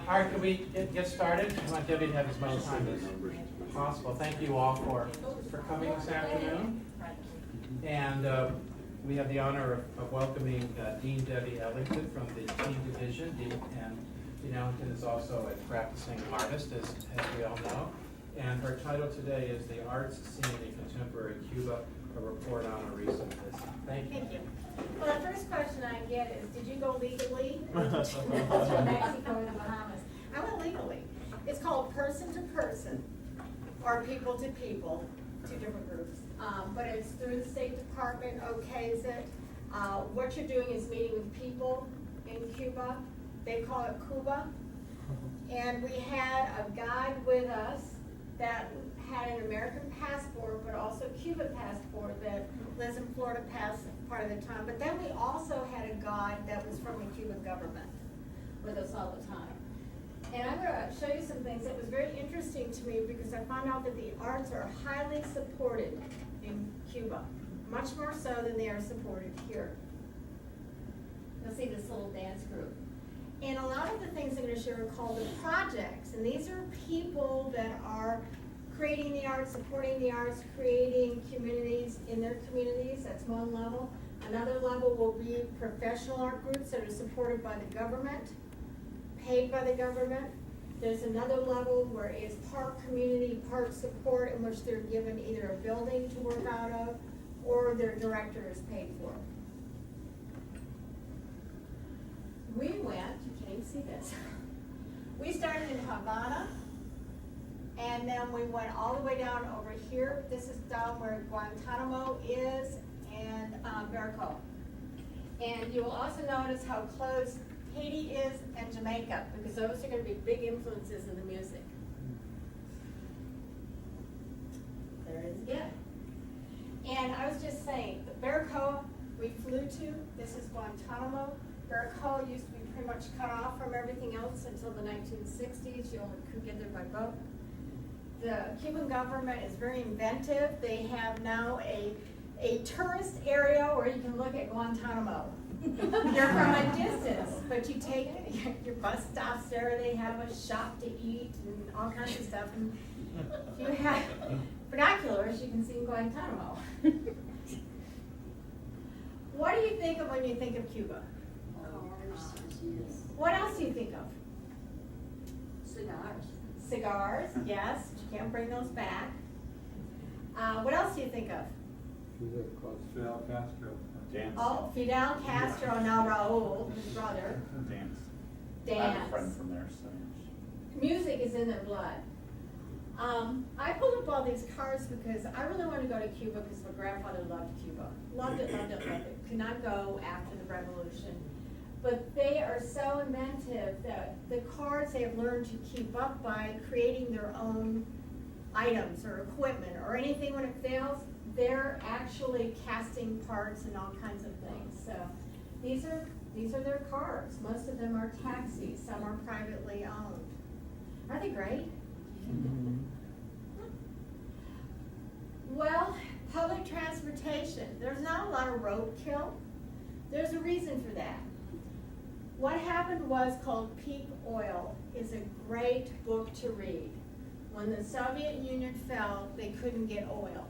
All right, can we get started? I want Debbie to have as much time as possible. Thank you all for coming this afternoon. And we have the honor of welcoming Dean Debbie Ellington from the Teen Division. And Dean Ellington is also a practicing artist, as we all know. And her title today is The Arts Scene in Contemporary Cuba, a report on a recent visit. Thank you. Thank you. Well, the first question I get is, did you go legally? That's from Mexico and the Bahamas. I went legally. It's called person to person, or people to people, two different groups. But it's through the State Department, okays it. What you're doing is meeting with people in Cuba. They call it Cuba. And we had a guide with us that had an American passport, but also a Cuban passport that lives in Florida part of the time. But then we also had a guide that was from the Cuban government with us all the time. And I'm going to show you some things that was very interesting to me because I found out that the arts are highly supported in Cuba, much more so than they are supported here. You'll see this little dance group. And a lot of the things I'm going to share are called the projects. And these are people that are creating the arts, supporting the arts, creating communities in their communities. That's one level. Another level will be professional art groups that are supported by the government, paid by the government. There's another level where it's park community, park support, in which they're given either a building to work out of or their director is paid for. We went, you can't even see this. We started in Havana, and then we went all the way down over here. This is down where Guantanamo is, and Veracruz. And you will also notice how close Haiti is and Jamaica, because those are going to be big influences in the music. There it is again. And I was just saying, Veracruz we flew to, this is Guantanamo. Veracruz used to be pretty much cut off from everything else until the 1960s. You only could get there by boat. The Cuban government is very inventive. They have now a tourist area where you can look at Guantanamo. You're from a distance, but you take your bus stops there. They have a shop to eat and all kinds of stuff. And if you have binoculars, you can see Guantanamo. What do you think of when you think of Cuba? What else do you think of? Cigars. Cigars, yes. You can't bring those back. What else do you think of? Fidel Castro. Dance. Oh, Fidel Castro, now Raul, his brother. Dance. I Dance. have a friend from there, so. Music is in their blood. I pulled up all these cards because I really want to go to Cuba because my grandfather loved Cuba. Loved it, loved it, loved it. Could not go after the revolution. But they are so inventive that the cards they have learned to keep up by creating their own items or equipment or anything when it fails, they're actually casting parts and all kinds of things. So these are their cars. Most of them are taxis. Some are privately owned. Aren't they great? Well, public transportation. There's not a lot of roadkill. There's a reason for that. What happened was called Peak Oil. Is a great book to read. When the Soviet Union fell, they couldn't get oil.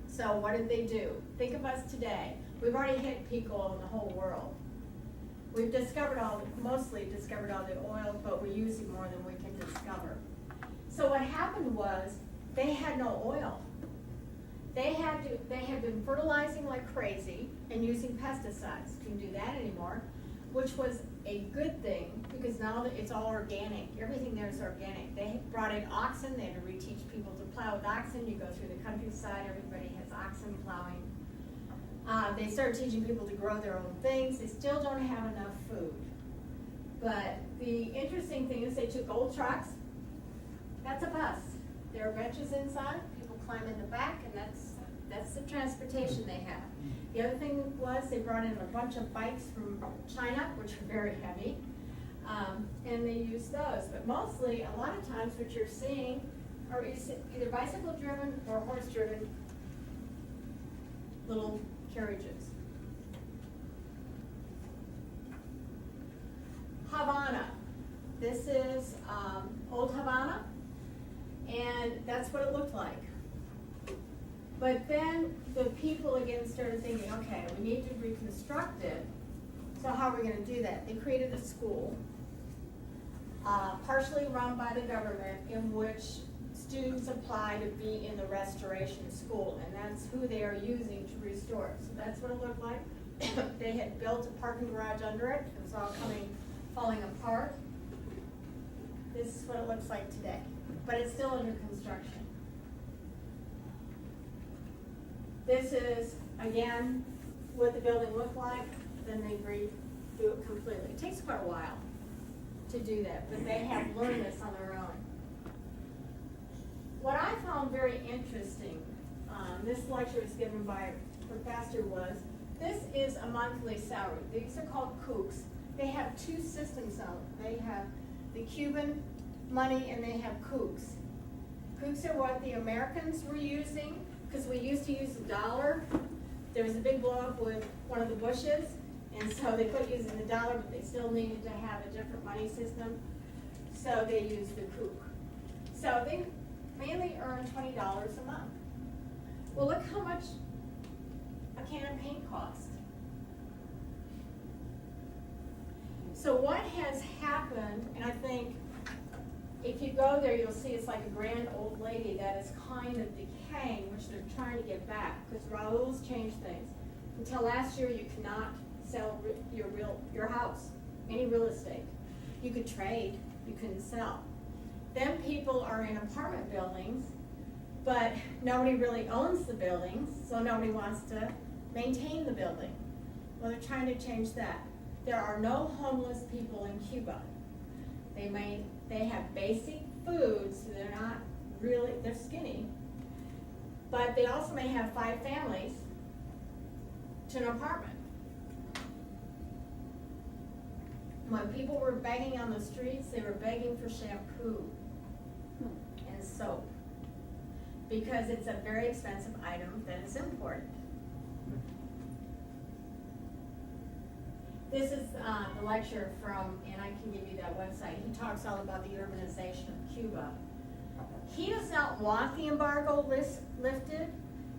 So what did they do? Think of us today. We've already hit peak oil in the whole world. We've mostly discovered all the oil, but we're using more than we can discover. So what happened was they had no oil. They had been fertilizing like crazy and using pesticides. Couldn't do that anymore, which was a good thing because now that it's all organic. Everything there is organic. They brought in oxen. They had to reteach people to plow with oxen. You go through the countryside, everybody has oxen plowing. They started teaching people to grow their own things. They still don't have enough food. But the interesting thing is they took old trucks. That's a bus. There are benches inside. People climb in the back, and that's the transportation they have. The other thing was they brought in a bunch of bikes from China, which are very heavy, and they used those. But mostly, a lot of times what you're seeing are either bicycle-driven or horse-driven little carriages. Havana. This is Old Havana, and that's what it looked like. But then the people again started thinking, okay, we need to reconstruct it, so how are we gonna do that? They created a school, partially run by the government, in which students apply to be in the restoration school, and that's who they are using to restore it. So that's what it looked like. They had built a parking garage under it. It was all falling apart. This is what it looks like today, but it's still under construction. This is, again, what the building looked like, then they redo it completely. It takes quite a while to do that, but they have learned this on their own. What I found very interesting, this lecture was given by a professor, was this is a monthly salary. These are called CACs. They have two systems on it. They have the Cuban money and they have CACs. CACs are what the Americans were using, because we used to use the dollar. There was a big blow up with one of the Bushes, and so they quit using the dollar, but they still needed to have a different money system. So they used the CAC. So they mainly earn $20 a month. Well, look how much a can of paint costs. So what has happened, and I think if you go there, you'll see it's like a grand old lady that is kind of decaying, which they're trying to get back, because Raul's changed things. Until last year, you cannot sell your house, any real estate. You could trade, you couldn't sell. Then people are in apartment buildings, but nobody really owns the buildings, so nobody wants to maintain the building. Well, they're trying to change that. There are no homeless people in Cuba. They have basic food, so they're not really, they're skinny. But they also may have 5 families to an apartment. When people were begging on the streets, they were begging for shampoo and soap, because it's a very expensive item that is imported. This is the lecture from, and I can give you that website. He talks all about the urbanization of Cuba. He does not want the embargo lifted,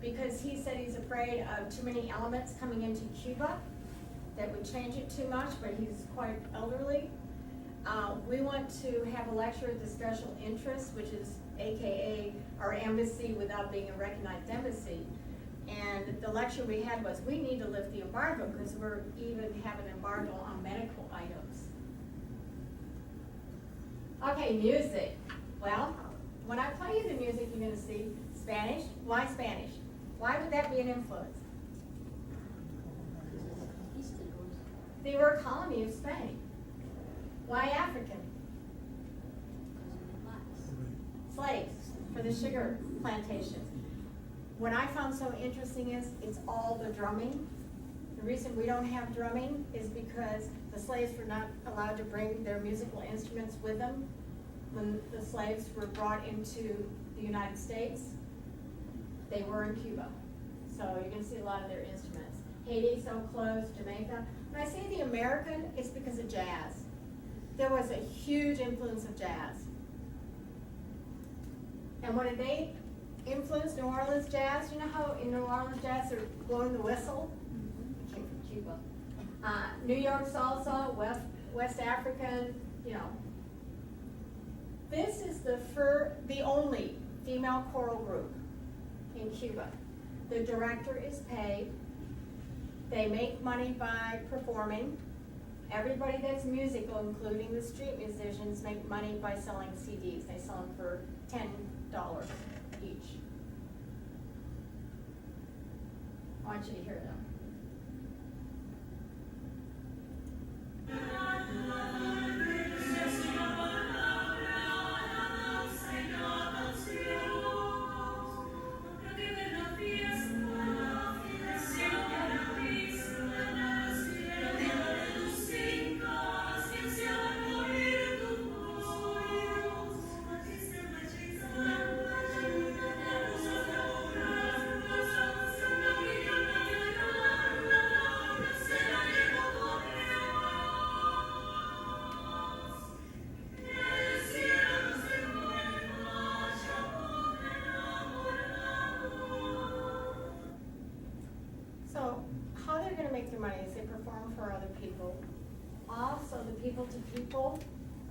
because he said he's afraid of too many elements coming into Cuba that would change it too much, but he's quite elderly. We want to have a lecture at the special interest, which is AKA our embassy without being a recognized embassy. And the lecture we had was, we need to lift the embargo, because we're even have an embargo on medical items. Okay, music. Well, when I play you the music, you're gonna see Spanish. Why Spanish? Why would that be an influence? They were a colony of Spain. Why African? Slaves for the sugar plantations. What I found so interesting is it's all the drumming. The reason we don't have drumming is because the slaves were not allowed to bring their musical instruments with them when the slaves were brought into the United States. They were in Cuba. So you're going to see a lot of their instruments. Haiti, so close, Jamaica. When I say the American, it's because of jazz. There was a huge influence of jazz. And when they influenced New Orleans jazz, you know how in New Orleans jazz they're blowing the whistle? It came from Cuba. New York salsa, West African, you know. This is the only female choral group in Cuba. The director is paid. They make money by performing. Everybody that's musical, including the street musicians, make money by selling CDs. They sell them for $10 each. I want you to hear them.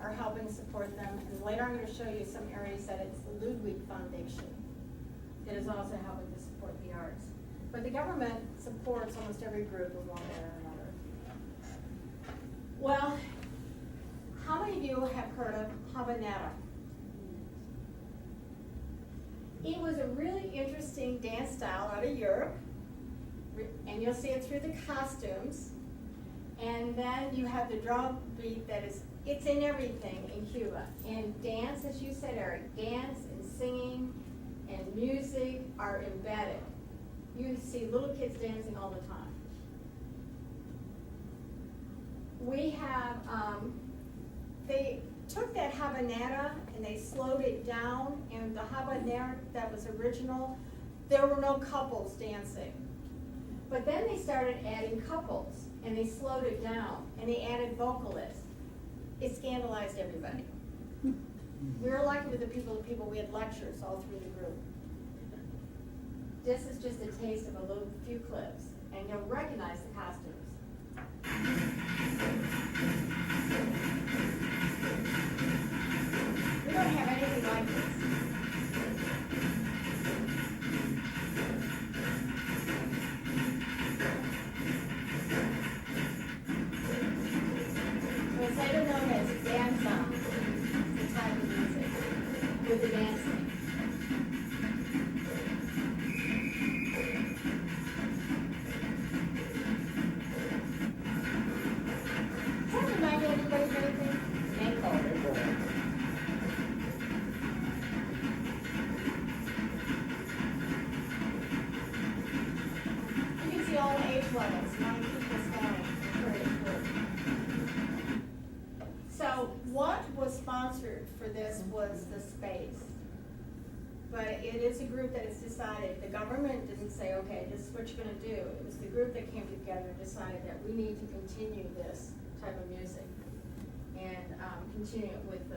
are helping support them, and later I'm gonna show you some areas that it's the Ludwig Foundation that is also helping to support the arts. But the government supports almost every group in one way or another. Well, how many of you have heard of habanera? It was a really interesting dance style out of Europe, and you'll see it through the costumes. And then you have the drum beat that is, it's in everything in Cuba. And dance, as you said, Eric, dance and singing and music are embedded. You see little kids dancing all the time. We have, they took that habanera and they slowed it down, and the habanera that was original, there were no couples dancing. But then they started adding couples, and they slowed it down, and they added vocalists. It scandalized everybody. We were lucky with the people, we had lectures all through the group. This is just a taste of a few clips, and you'll recognize the costumes. We don't have anything like this. It's later known as danza, the type of music with the dancing. Does that remind anybody of anything? Mango. You can see all the age levels, young people, Spanish, encouraged group. So what was sponsored for this was the space. But it is a group that has decided, the government didn't say, okay, this is what you're gonna do. It was the group that came together and decided that we need to continue this type of music and continue it with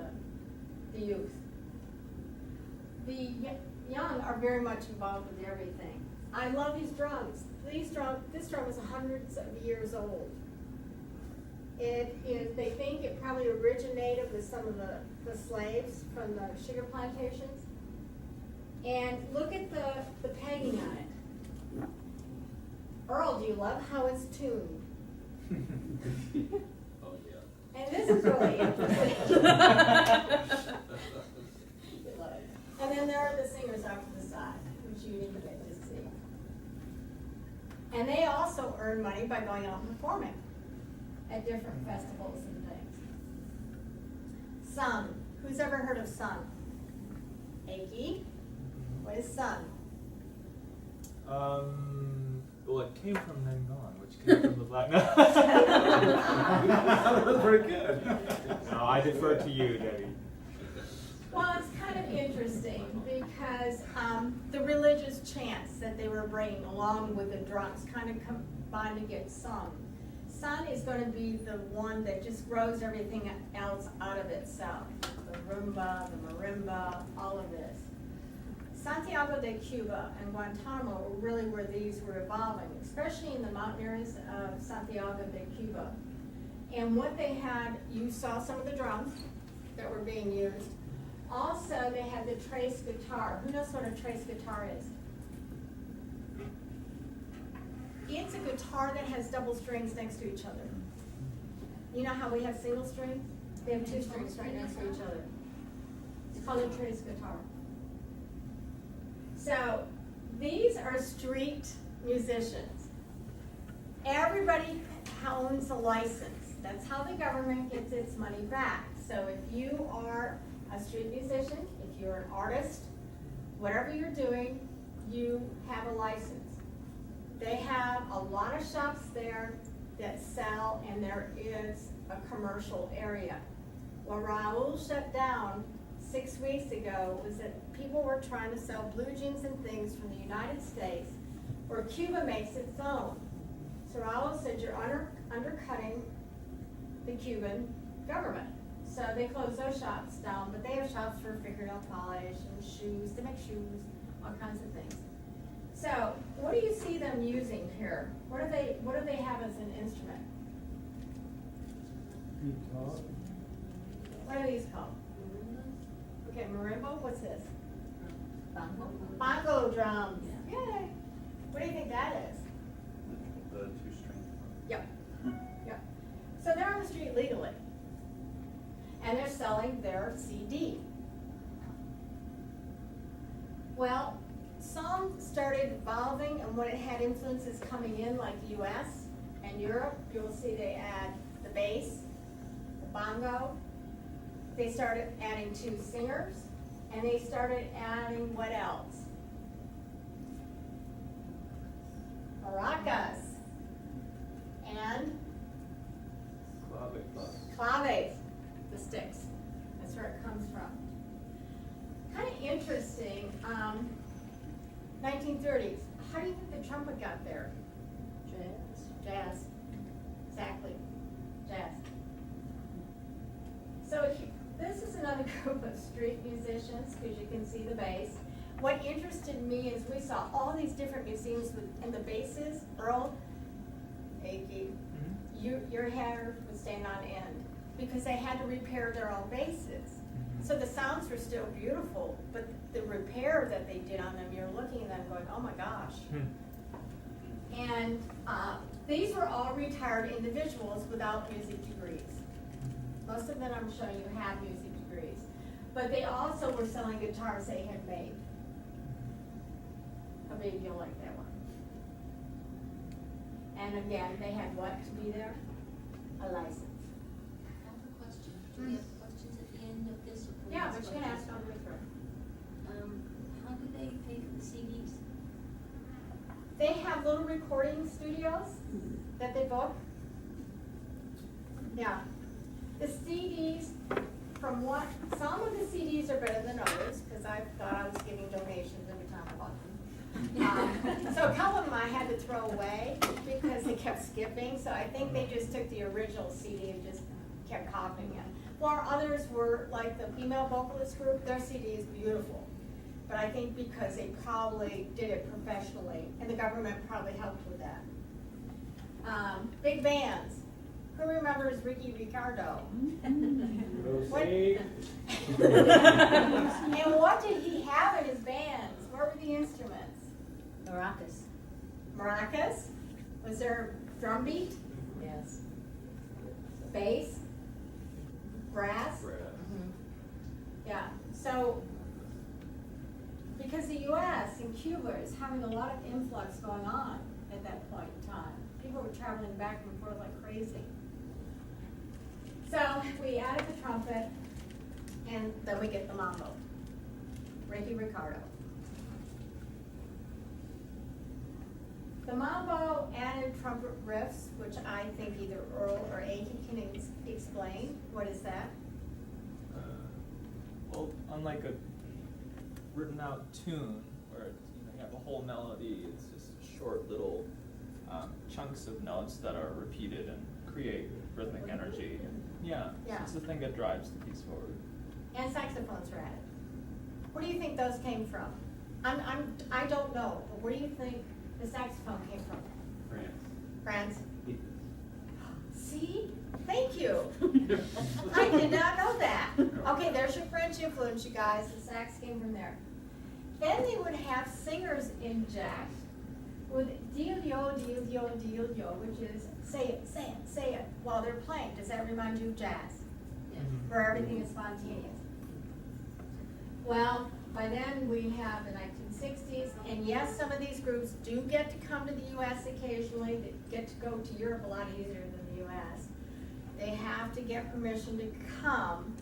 the youth. The young are very much involved with everything. I love these drums. This drum is hundreds of years old. It is, they think it probably originated with some of the slaves from the sugar plantations. And look at the pegging on it. Earl, do you love how it's tuned? Oh, yeah. And this is really interesting. And then there are the singers off to the side, which you didn't get to see. And they also earn money by going out and performing at different festivals and things. Sun. Who's ever heard of Sun? Aki? What is Sun? Well, it came from Nangon, which came from the black. That was pretty good. No, I defer to you, Debbie. Well, it's kind of interesting because the religious chants that they were bringing along with the drums kind of combined to get sung. Sun is going to be the one that just grows everything else out of itself. The rumba, the marimba, all of this. Santiago de Cuba and Guantanamo were really where these were evolving, especially in the mountain areas of Santiago de Cuba. And what they had, you saw some of the drums that were being used. Also, they had the trace guitar. Who knows what a trace guitar is? It's a guitar that has double strings next to each other. You know how we have single strings? They have two strings right next to each other. It's called a trace guitar. So these are street musicians. Everybody owns a license. That's how the government gets its money back. So if you are a street musician, if you're an artist, whatever you're doing, you have a license. They have a lot of shops there that sell, and there is a commercial area. What Raul shut down 6 weeks ago was that people were trying to sell blue jeans and things from the United States where Cuba makes its own. So Raul said, you're undercutting the Cuban government. So they closed those shops down, but they have shops for fingernail polish and shoes. They make shoes, all kinds of things. So what do you see them using here? What do they have as an instrument? Guitar. What are these called? Okay, marimba, what's this? Bongo drums, yay. What do you think that is? The two-string. Yep, yep. So they're on the street legally. And they're selling their CD. Well, some started evolving, and when it had influences coming in, like the US and Europe, you'll see they add the bass, the bongo. They started adding two singers, and they started adding what else? Maracas. And claves, the sticks. That's where it comes from. Kind of interesting, 1930s. How do you think the trumpet got there? Jazz. Exactly, jazz. So this is another group of street musicians, because you can see the bass. What interested me is we saw all these different museums and the basses, Earl, Akey, your hair would stand on end, because they had to repair their own basses. So the sounds were still beautiful, but the repair that they did on them, you're looking at them going, oh my gosh. And these were all retired individuals without music degrees. Most of them I'm showing you have music degrees. But they also were selling guitars they had made. How big you'll like that one? And again, they had what to be there? A license. I have a question. Do we have questions at the end of this? Or Yeah, please but you can ask questions? on the way through. How do they pay for the CDs? They have little recording studios that they book. Yeah. The CDs, from what, some of the CDs are better than others, because I thought I was giving donations every time I bought them. So a couple of them I had to throw away because they kept skipping, so I think they just took the original CD and just kept copying it. While others were, like the female vocalist group, their CD is beautiful. But I think because they probably did it professionally, and the government probably helped with that. Big bands. Who remembers Ricky Ricardo? What- And what did he have in his bands? What were the instruments? Maracas. Maracas? Was there drum beat? Yes. Bass? Brass? Yeah, so, because the US and Cuba is having a lot of influx going on at that point in time. People were traveling back and forth like crazy. So we added the trumpet, and then we get the mambo. Ricky Ricardo. The mambo added trumpet riffs, which I think either Earl or Akey can explain. What is that? Well, unlike a written out tune where you have a whole melody, it's just short little chunks of notes that are repeated and create rhythmic energy. And Yeah. it's the thing that drives the piece forward. And saxophones were added. Where do you think those came from? I don't know, but where do you think the saxophone came from? France? See? Thank you. I did not know that. Okay, there's your French influence, you guys. The sax came from there. Then they would have singers inject with deal-yo, deal-yo, deal-yo, which is say it, say it, say it while they're playing. Does that remind you of jazz? Where everything is spontaneous. Well, by then we have the 1960s, and yes, some of these groups do get to come to the U.S. occasionally. They get to go to Europe a lot easier than the U.S. They have to get permission to come,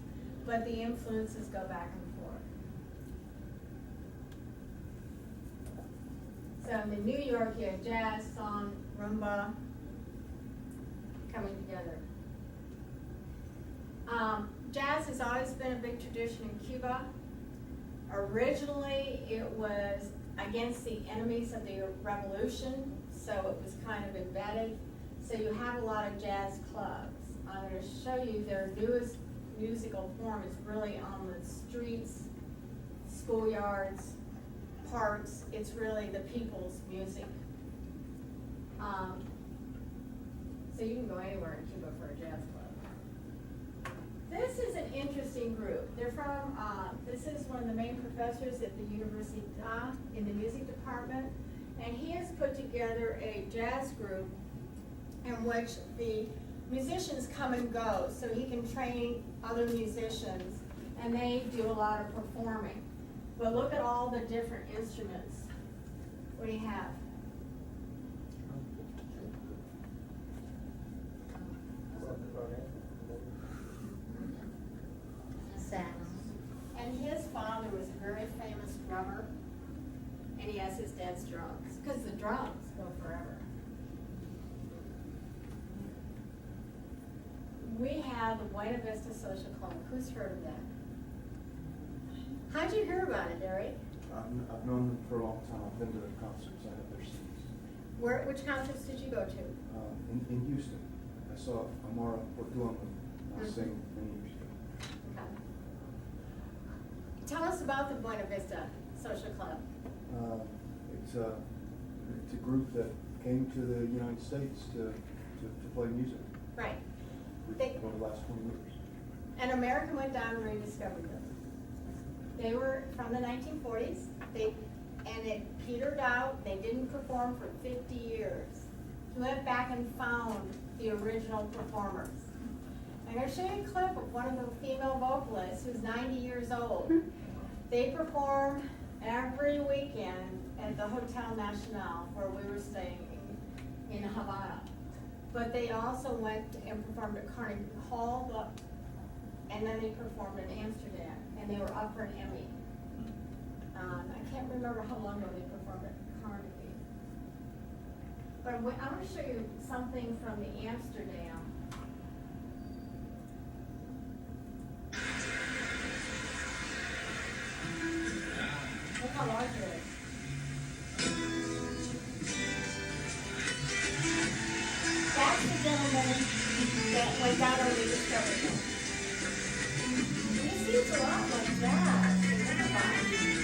but the influences go back and forth. So in New York, you have jazz, song, rumba coming together. Jazz has always been a big tradition in Cuba. Originally, it was against the enemies of the revolution, so it was kind of embedded. So you have a lot of jazz clubs. I'm going to show you their newest musical form is really on the streets, schoolyards, parks. It's really the people's music. So you can go anywhere in Cuba for a jazz club. This is an interesting They're from, this is one of the main professors at the University in the music department. And he has put together a jazz group in which the musicians come and go, so he can train other musicians, and they do a lot of performing. But look at all the different instruments. What do you have? Sax. And his father was a very famous drummer, and he has his dad's drums, because the drums go forever. We have the Buena Vista Social Club. Who's heard of that? How'd you hear about it, Derek? I've known them for a long time. I've been to their concerts. I have their CDs. Which concerts did you go to? In Houston, I saw Amara Portuondo sing in Houston. Okay. Tell us about the Buena Vista Social Club. It's a group that came to the United States to play music Right. over the last 20 years. An American went down and rediscovered them. They were from the 1940s. And it petered out. They didn't perform for 50 years. He went back and found the original performers. I'm going to show you a clip of one of the female vocalists who's 90 years old. They perform every weekend at the Hotel Nacional where we were staying in Havana. But they also went and performed at Carnegie Hall, and then they performed in Amsterdam, and they were up for an Emmy. I can't remember how long ago they performed at Carnegie. But I'm going to show you something from the Amsterdam. Look how large it is. That's the gentleman that went down and rediscovered them. You see, it's a lot like that. Think about it.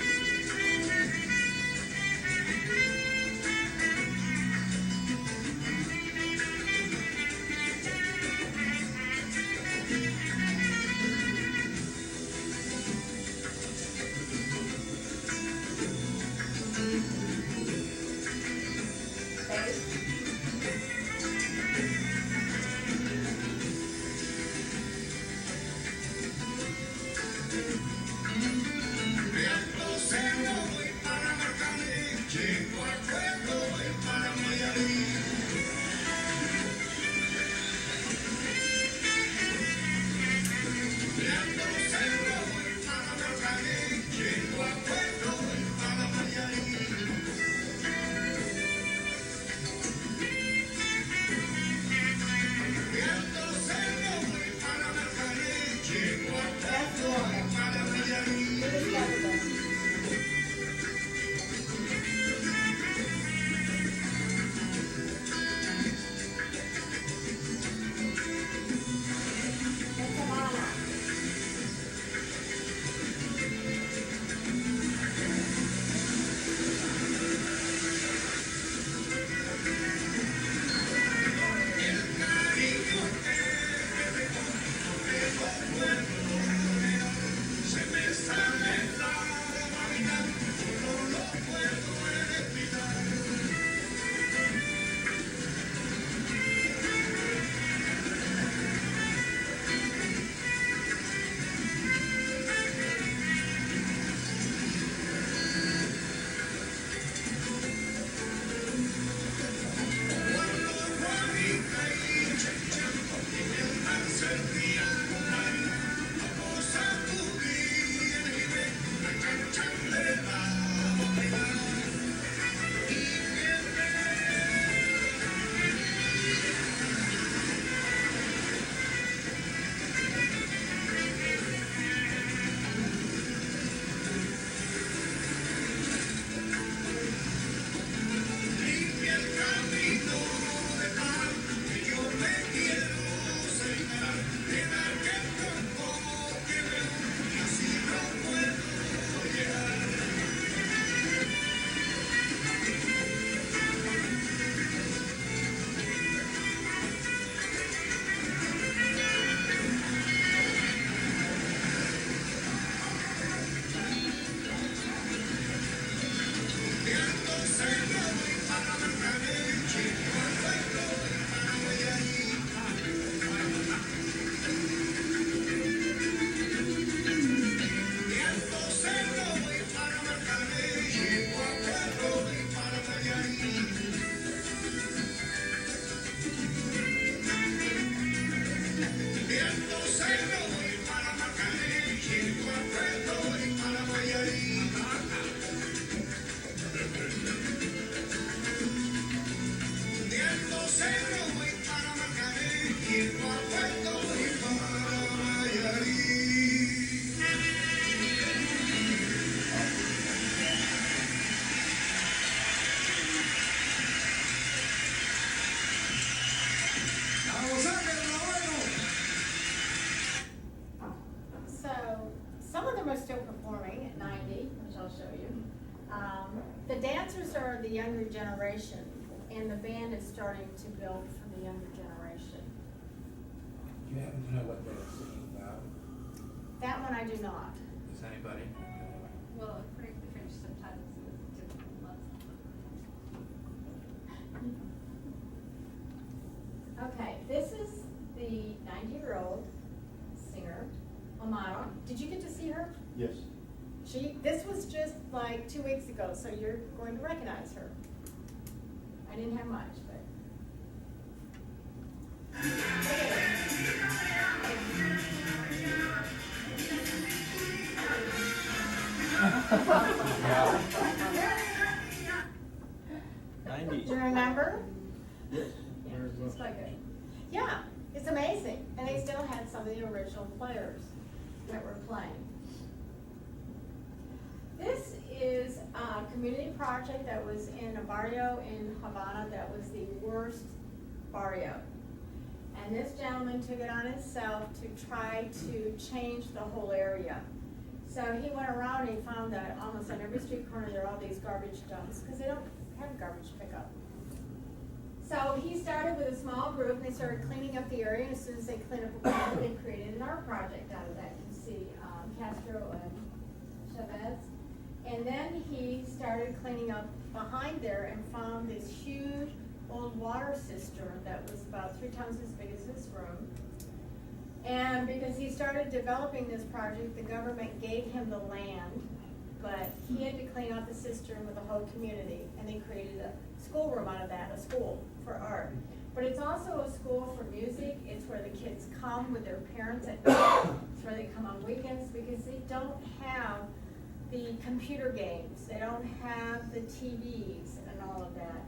The dancers are the younger generation, and the band is starting to build for the younger generation. Do you happen to know what they're singing about? That one I do not. Does anybody? Well, according to the French subtitles, it's different lots. Okay, this is the 90-year-old singer, Amara. Did you get to see her? Yes. This was just like 2 weeks ago, so you're going to recognize her. I didn't have much, but. Do you remember? Yes. Yeah, it's quite good. Yeah, it's amazing. And they still had some of the original players that were playing. This is a community project that was in a barrio in Havana that was the worst barrio. And this gentleman took it on himself to try to change the whole area. So he went around and he found that almost on every street corner there are all these garbage dumps because they don't have garbage pickup. So he started with a small group and they started cleaning up the area, and as soon as they cleaned up a corner, they created an art project out of that. You can see Castro and Chavez. And then he started cleaning up behind there and found this huge old water cistern that was about 3 times as big as this room. And because he started developing this project, the government gave him the land, but he had to clean out the cistern with the whole community, and they created a schoolroom out of that, a school for art. But it's also a school for music. It's where the kids come with their parents at night. It's where they come on weekends because they don't have the computer games. They don't have the TVs and all of that,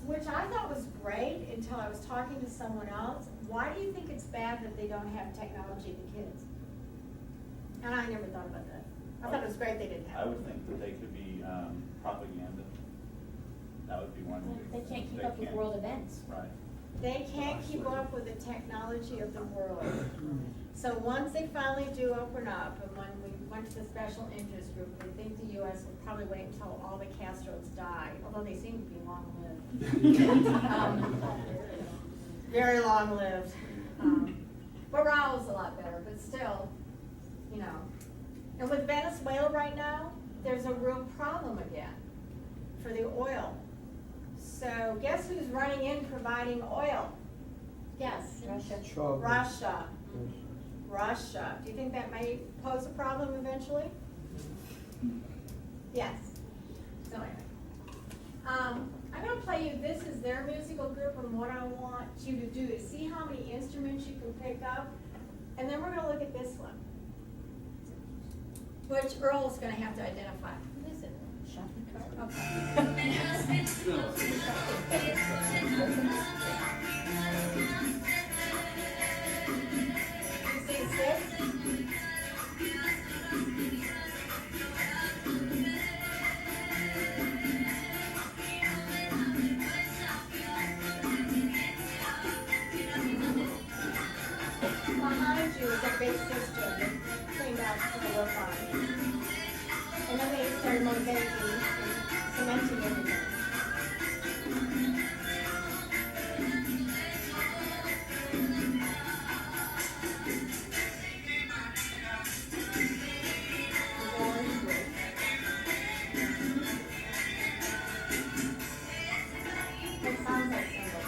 which I thought was great until I was talking to someone else. Why do you think it's bad that they don't have technology, the kids? And I never thought about that. I thought it was great they didn't have I it. would think that they could be propaganda. That would be one. They can't keep up with world events. Right. They can't keep up with the technology of the world. So once they finally do open up, and when we went to the special interest group, they think the U.S. will probably wait until all the Castros die, although they seem to be long-lived. Very long-lived. But Raul's a lot better, but still, you know. And with Venezuela right now, there's a real problem again for the oil. So guess who's running in providing oil? Yes. Russia. Russia. Russia. Do you think that may pose a problem eventually? Yes. So anyway. I'm going to play you, this is their musical group, and what I want you to do is see how many instruments you can pick up, and then we're going to look at this one, which Earl's going to have to identify. What is it? Shopping cart? You see six? Behind you is a big sister that cleaned out the work on. And then they started motivating and cementing everything. It sounds like singles.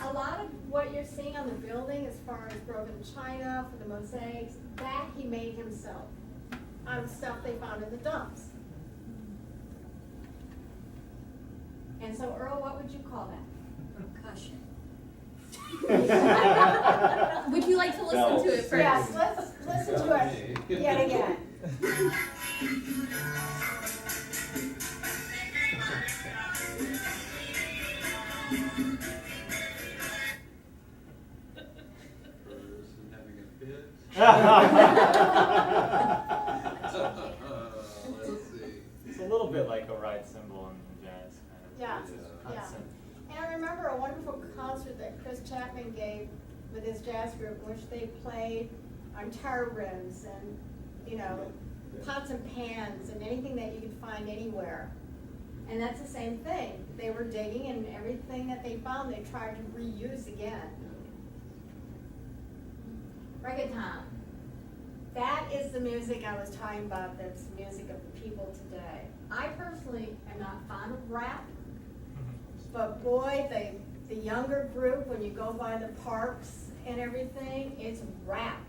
A lot of what you're seeing on the building as far as broken china for the mosaics, that he made himself out of stuff they found in the dumps. And so Earl, what would you call that? Percussion. Would you like to listen to it first? Yes, let's listen to it yet again. Person having a fit. Let's see. It's a little bit like a ride cymbal in jazz, kind of. Yeah, It's yeah. constant. And I remember a wonderful concert that Chris Chapman gave with this jazz group, in which they played on tar rims and, you know, pots and pans and anything that you could find anywhere. And that's the same thing. They were digging, and everything that they found, they tried to reuse again. Reggaeton. That is the music I was talking about, that's the music of the people today. I personally am not fond of rap, but boy, the younger group, when you go by the parks and everything, it's rap.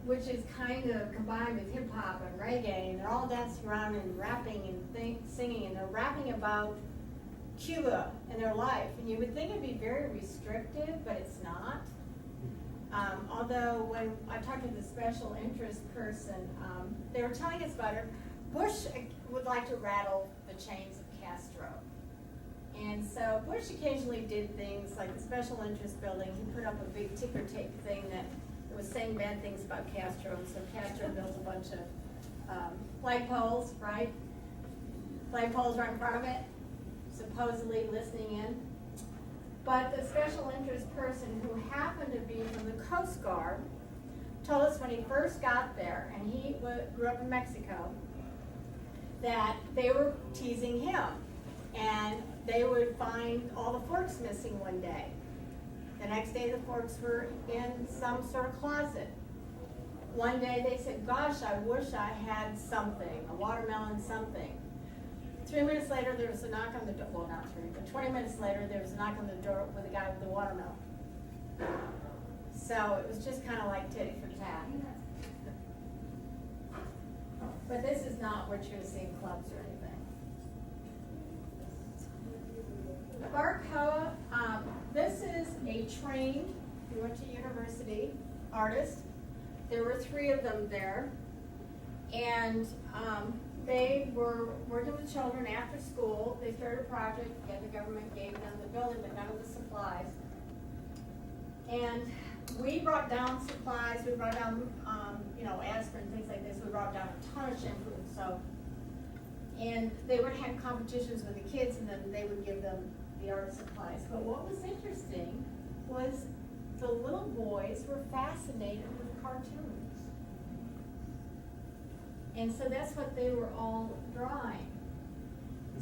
Which is kind of combined with hip hop and reggae, and they're all dancing around and rapping and singing, and they're rapping about Cuba and their life. And you would think it'd be very restrictive, but it's not. Although when I talked to the special interest person, they were telling us about it. Bush would like to rattle the chains of Castro. And so Bush occasionally did things like the special interest building. He put up a big ticker tape thing that was saying bad things about Castro. And so Castro built a bunch of flagpoles, right? Flagpoles right in front of it, supposedly listening in. But the special interest person, who happened to be from the Coast Guard, told us when he first got there, and he grew up in Mexico, that they were teasing him. And they would find all the forks missing one day. The next day the forks were in some sort of closet. One day they said, gosh, I wish I had something, a watermelon something. 3 minutes later, there was a knock on the door. Well, not 3, but 20 minutes later, there was a knock on the door with a guy with the watermelon. So it was just kind of like tit for tat. But this is not what you're seeing in clubs or anything. Barcoa, this is a trained, he went to university, artist. There were 3 of them there. And they were working with children after school. They started a project, and the government gave them the building, but none of the supplies. And we brought down supplies, we brought down, aspirin, things like this. We brought down a ton of shampoo and soap. And they would have competitions with the kids, and then they would give them the art supplies. But what was interesting was the little boys were fascinated with cartoons. And so that's what they were all drawing.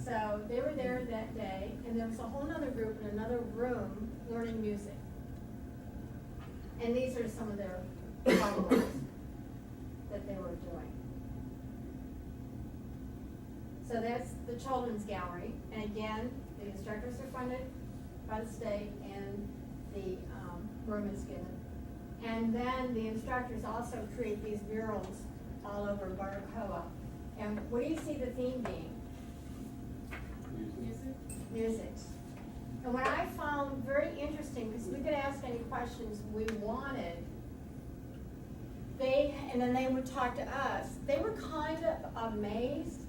So they were there that day, and there was a whole other group in another room learning music. And these are some of their followers that they were doing. So that's the children's gallery. And again, the instructors are funded by the state, and the room is given. And then the instructors also create these murals all over Barcoa. And what do you see the theme being? Music. And what I found very interesting, because we could ask any questions we wanted, and then they would talk to us. They were kind of amazed,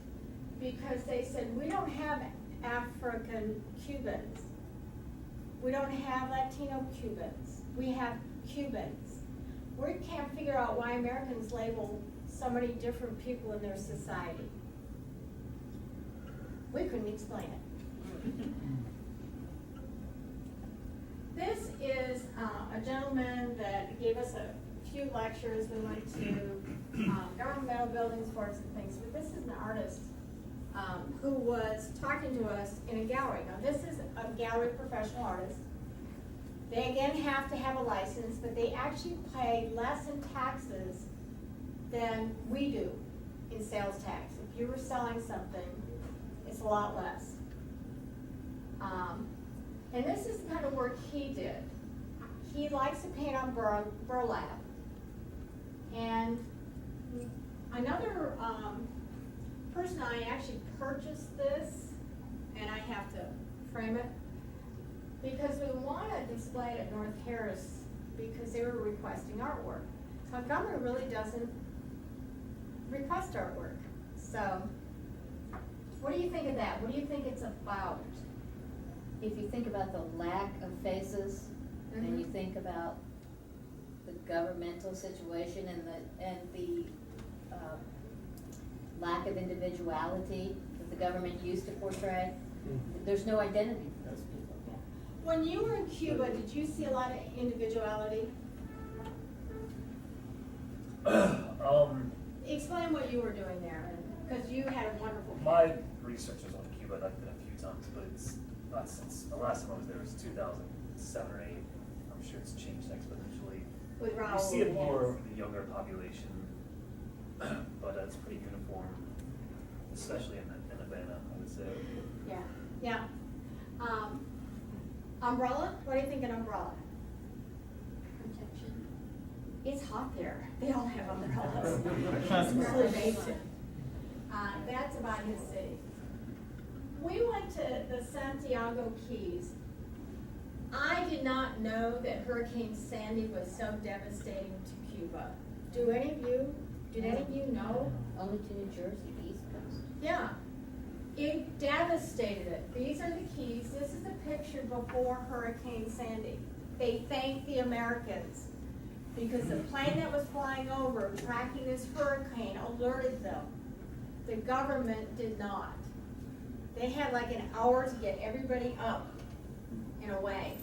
because they said, we don't have African Cubans. We don't have Latino Cubans. We have Cubans. We can't figure out why Americans label so many different people in their society. We couldn't explain it. This is a gentleman that gave us a few lectures. We went to governmental buildings, forts, and things. But this is an artist who was talking to us in a gallery. Now, this is a gallery professional artist. They again have to have a license, but they actually pay less in taxes than we do in sales tax. If you were selling something, it's a lot less. And this is the kind of work he did. He likes to paint on burlap. And another person, I actually purchased this, and I have to frame it, because we want to display it at North Harris, because they were requesting artwork. Montgomery really doesn't request artwork. So, what do you think of that? What do you think it's about? If you think about the lack of faces, and you think about the governmental situation and the lack of individuality that the government used to portray, there's no identity for those people. When you were in Cuba, did you see a lot of individuality? Explain what you were doing there, because you had a wonderful. My research was on Cuba, and I've been a few times, but it's not since, the last time I was there was 2007 or 8. I'm sure it's changed exponentially. With Raul, You see it more yes. with the younger population, but it's pretty uniform, especially in Havana, I would say. Yeah, yeah. Umbrella, what do you think of umbrella? Protection. It's hot there. They all have umbrellas. It's really amazing. That's about his city. We went to the Santiago Keys. I did not know that Hurricane Sandy was so devastating to Cuba. Did any of you know? Only to New Jersey, the East Coast. Yeah. It devastated it. These are the Keys. This is a picture before Hurricane Sandy. They thanked the Americans because the plane that was flying over, tracking this hurricane, alerted them. The government did not. They had like an hour to get everybody up and away.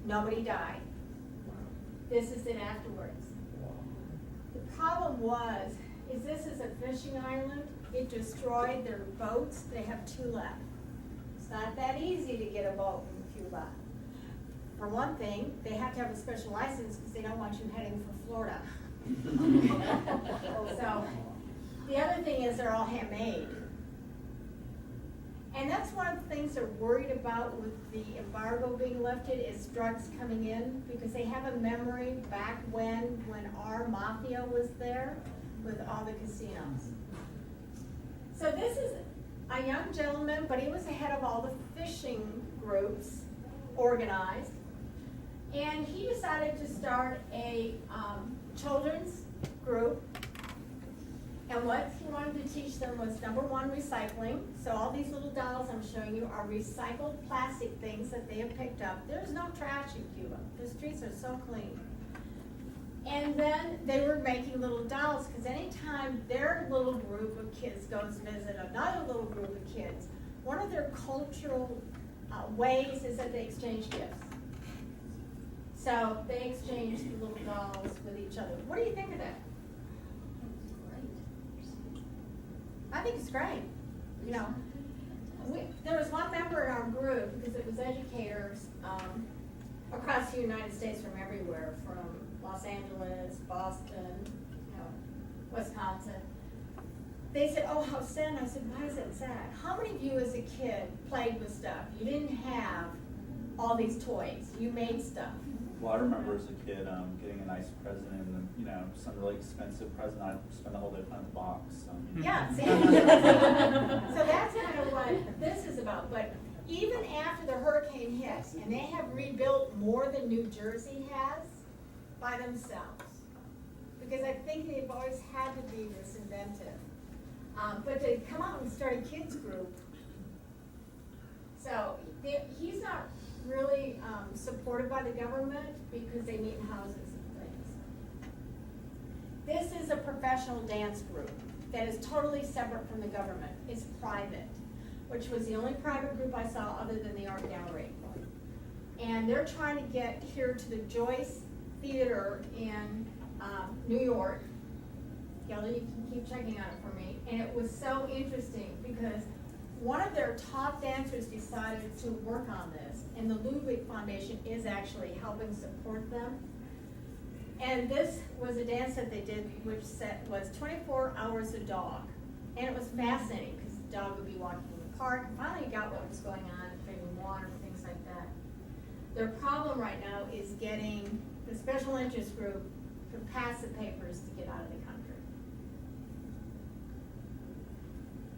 Nobody died. This is it afterwards. The problem is this is a fishing island. It destroyed their boats. They have 2 left. It's not that easy to get a boat in Cuba. For one thing, they have to have a special license because they don't want you heading for Florida. So, the other thing is they're all handmade. And that's one of the things they're worried about with the embargo being lifted is drugs coming in because they have a memory back when our mafia was there with all the casinos. So this is a young gentleman, but he was the head of all the fishing groups organized. And he decided to start a children's group. And what he wanted to teach them was, number one, recycling. So all these little dolls I'm showing you are recycled plastic things that they have picked up. There's no trash in Cuba. The streets are so clean. And then they were making little dolls, because anytime their little group of kids goes visit another little group of kids, one of their cultural ways is that they exchange gifts. So they exchange the little dolls with each other. What do you think of that? I think it's great. You know, there was one member in our group, because it was educators across the United States from everywhere, from Los Angeles, Boston, Wisconsin. They said, "Oh, how sad." I said, "Why is it sad? How many of you as a kid played with stuff? You didn't have all these toys. You made stuff." Well, I remember as a kid getting a nice present and some really expensive present. I'd spend the whole day playing with the box. Yeah, see? So that's kind of what this is about. But even after the hurricane hit, and they have rebuilt more than New Jersey has by themselves, because I think they've always had to be this inventive. But to come out and start a kids group, so he's not really supported by the government because they meet in houses and things. This is a professional dance group that is totally separate from the government. It's private, which was the only private group I saw other than the art gallery. And they're trying to get here to the Joyce Theater in New York. Kelly, you can keep checking on it for me. And it was so interesting because one of their top dancers decided to work on this, and the Ludwig Foundation is actually helping support them. And this was a dance that they did, which was 24 hours a dog. And it was fascinating because the dog would be walking in the park, and finally got what was going on, drinking water, things like that. Their problem right now is getting the special interest group to pass the papers to get out of the country.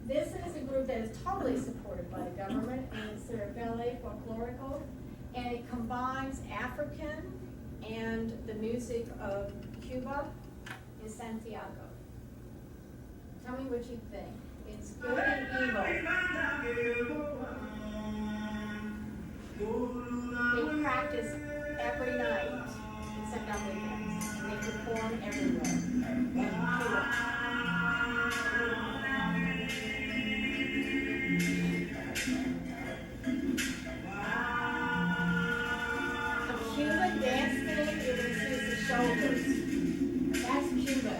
This is a group that is totally supported by the government, and it's their ballet folklorico, and it combines African and the music of Cuba in Santiago. Tell me what you think. It's good and evil. They practice every night, except on weekends, and they perform everywhere in Cuba. shoulders. That's Cuba.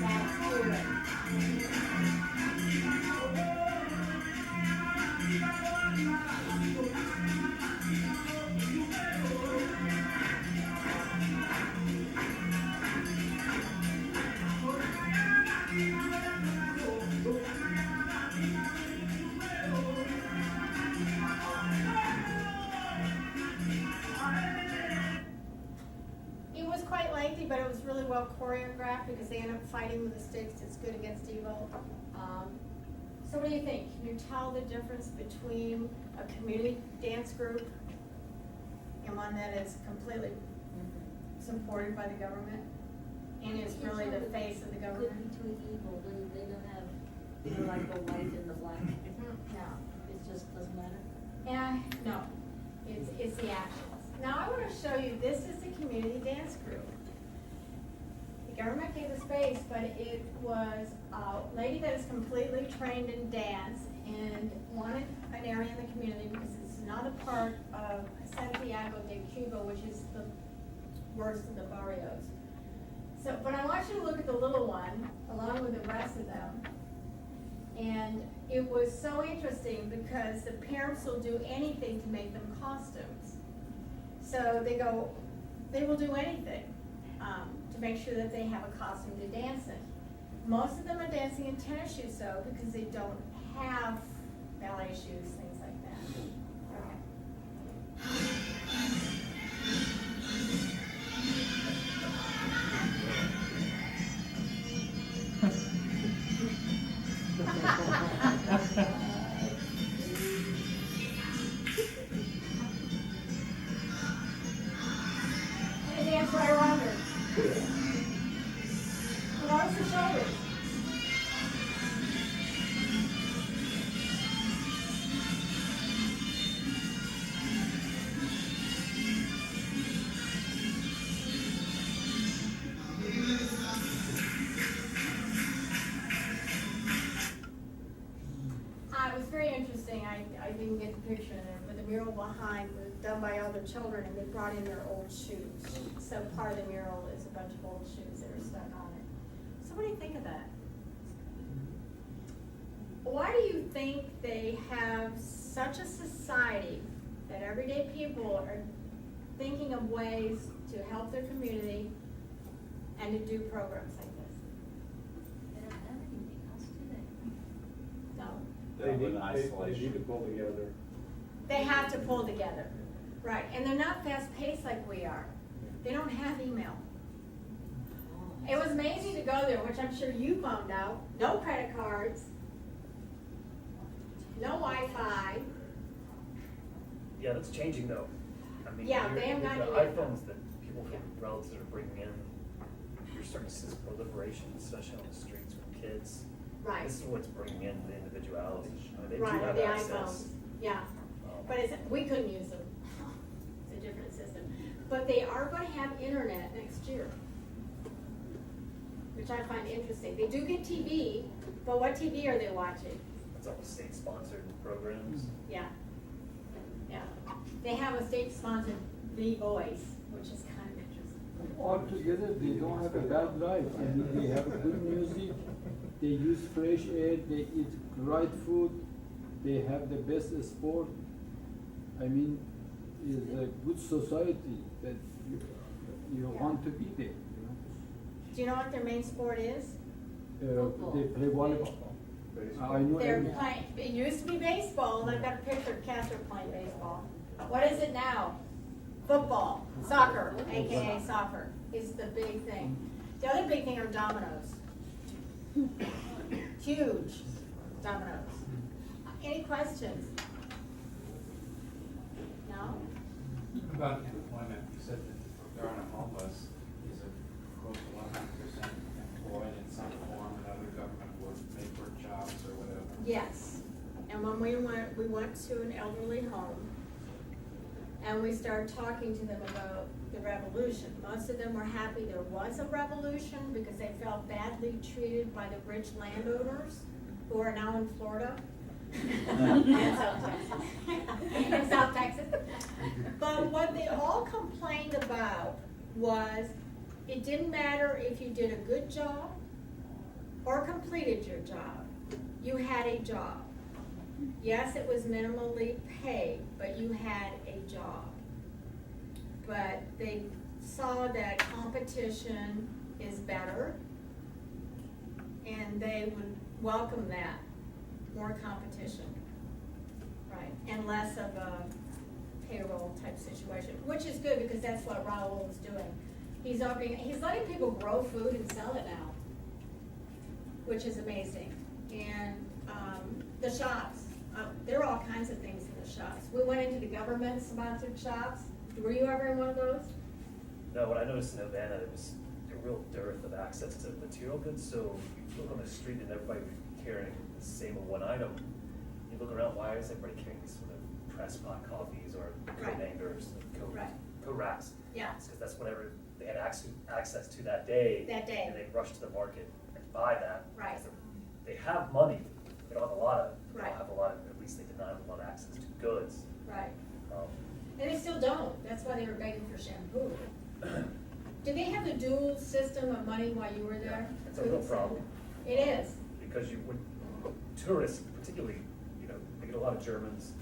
That's Cuba. It was quite lengthy, but it was really well choreographed because they end up fighting with the sticks. It's good against evil. So what do you think? Can you tell the difference between a community dance group and one that is completely supported by the government and is really the face of the government? Good between evil, they don't have, they're like the white and the black. No. It just doesn't matter. Yeah, no, it's the actions. Now I want to show you, this is the community dance group. The government gave the space, but it was a lady that is completely trained in dance and wanted an area in the community because it's not a part of Santiago de Cuba, which is the worst of the barrios. So, but I want you to look at the little one along with the rest of them. And it was so interesting because the parents will do anything to make them costumes. So they will do anything to make sure that they have a costume to dance in. Most of them are dancing in tennis shoes though because they don't have ballet shoes, things like that. And dance right around her. Notice the shoulders. It was very interesting. I didn't get the picture in it, but the mural behind was done by other children and they brought in their old shoes. So part of the mural is a bunch of old shoes that are stuck on it. So what do you think of that? Why do you think they have such a society that everyday people are thinking of ways to help their community and to do programs like this? They don't have anything else, do they? No? They live in isolation. They need to pull together. They have to pull together, right? And they're not fast-paced like we are. They don't have email. It was amazing to go there, which I'm sure you found out. No credit cards, no Wi-Fi. Yeah, that's changing though. I mean, Yeah, they have with not the yet. iPhones that people from relatives are bringing in, you're starting to see this proliferation, especially on the streets with kids. Right. This is what's bringing in the individuality. I mean, they do Right, have the access. iPhones, yeah. Um, But we couldn't use them. It's a different system. But they are going to have internet next year, which I find interesting. They do get TV, but what TV are they watching? It's all state-sponsored programs. Yeah. Yeah. They have a state-sponsored The Voice, which is kind of interesting. Altogether, they don't have a bad life. I mean, they have good music, they use fresh air, they eat right food, they have the best sport. I mean, it's a good society that you want to be there, Do you know what their main sport is? They play volleyball. I know They're every- playing, it used to be baseball, and I've got a picture of Catherine playing baseball. What is it now? Football, soccer, AKA soccer, is the big thing. The other big thing are dominoes. Huge dominoes. Any questions? No? About, when employment, you said that there aren't homeless, is it close to 100% employed in some form, another government would make work jobs or whatever? Yes, and when we went to an elderly home, and we started talking to them about the revolution. Most of them were happy there was a revolution because they felt badly treated by the rich landowners who are now in Florida. And South Texas. And South Texas. But what they all complained about was it didn't matter if you did a good job or completed your job. You had a job. Yes, it was minimally paid, but you had a job. But they saw that competition is better, and they would welcome that, more competition, right? And less of a payroll type situation, which is good because that's what Raul is doing. He's letting people grow food and sell it now, which is amazing. And the shops, there are all kinds of things in the shops. We went into the government-sponsored shops. Were you ever in one of those? No, what I noticed in Havana, there was a real dearth of access to material goods, so you look on the street and everybody would be carrying the same one item. You look around, why is everybody carrying these sort of press pot coffees or Right. co-mangers, Right. co-racks? Yeah. It's because that's whatever they had access to that day. That day. And they rush to the market and buy that. Right. because they have money, they don't have a lot of, they Right. don't have a lot of, at least they did not have a lot of access to goods. Right. Um, And they still don't. That's why they were begging for shampoo. Did they have the dual system of money while you were there? It's a real problem. It is. Because you would, tourists particularly, you know, they get a lot of Germans,